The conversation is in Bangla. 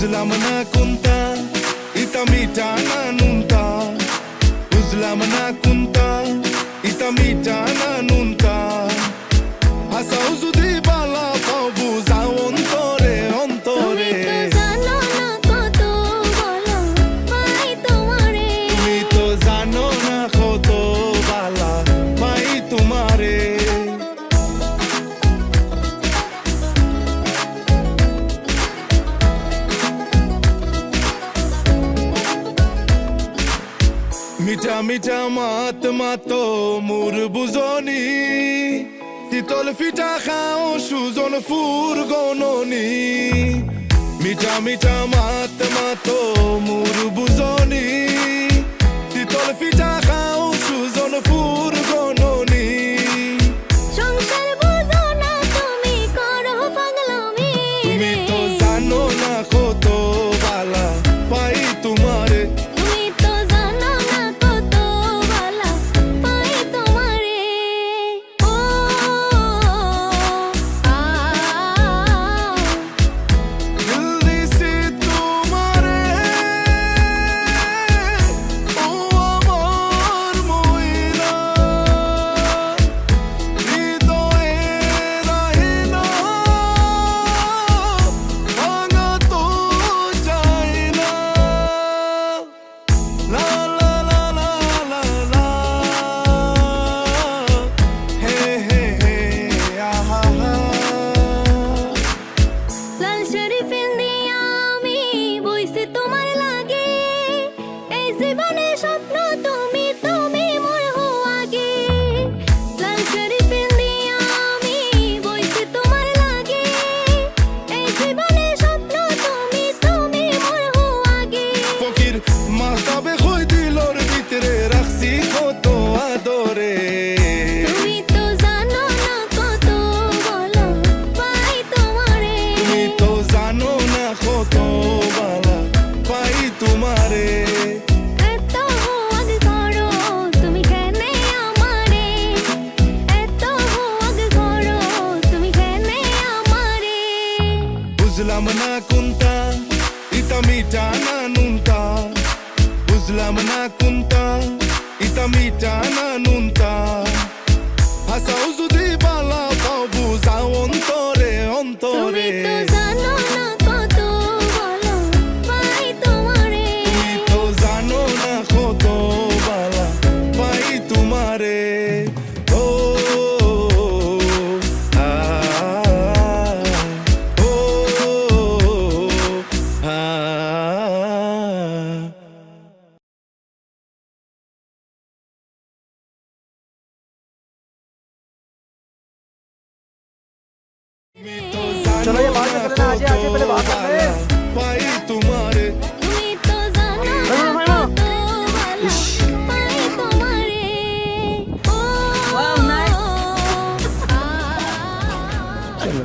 বুঝলাম না কোনটা ইতা মিটা না নুনটা, বুঝলাম না কোনটা ইতা মিটা না নুনটা। হাসাও যদি বালা পাও বুঝাও অন্তরে অন্তরে। তুমি তো জানো না কত বালা পাই তোমারে। মিঠা মিঠা মাত মাতো মোর বুঝনি, শীতল পিঠা খাও সুজন ফুর গননি। মিঠা মিঠা মাত মাতো মোর বুঝনি, শীতল পিঠা খাও সুজন ফুর গননি। তুমি তো জানো না কত বালা পাই তোমারে। মাতাবে কই দিলর ভিতরে রাখছি কত আদরে। তুমি তো জানো না কত বালা পাই তোমারে। তুমি তো জানো না কত বালা পাই তোমারে। এত হোয়াগ করো তুমি কেনে আমারে, এত হোয়াগ করো তুমি কেনে আমারে। বুঝলাম না কোনটা ইতা মিটা না নুনটা, বুঝলাম না কোনটা ইতা মিটা না নুনটা। হাসাও যদি বালা পাও বুঝাও অন্তরে অন্তরে। তুমি তো জানো না কত বালা পাই তোমারে। তুমি তো জানো না কত বালা পাই তোমারে। ও আ ও আ। चलो ये बात करना, आजे आजे पहले बात कर ले। पाई तुम्हारे। তুমি তো জানো না কত বালা পাই তোমারে। ও चलो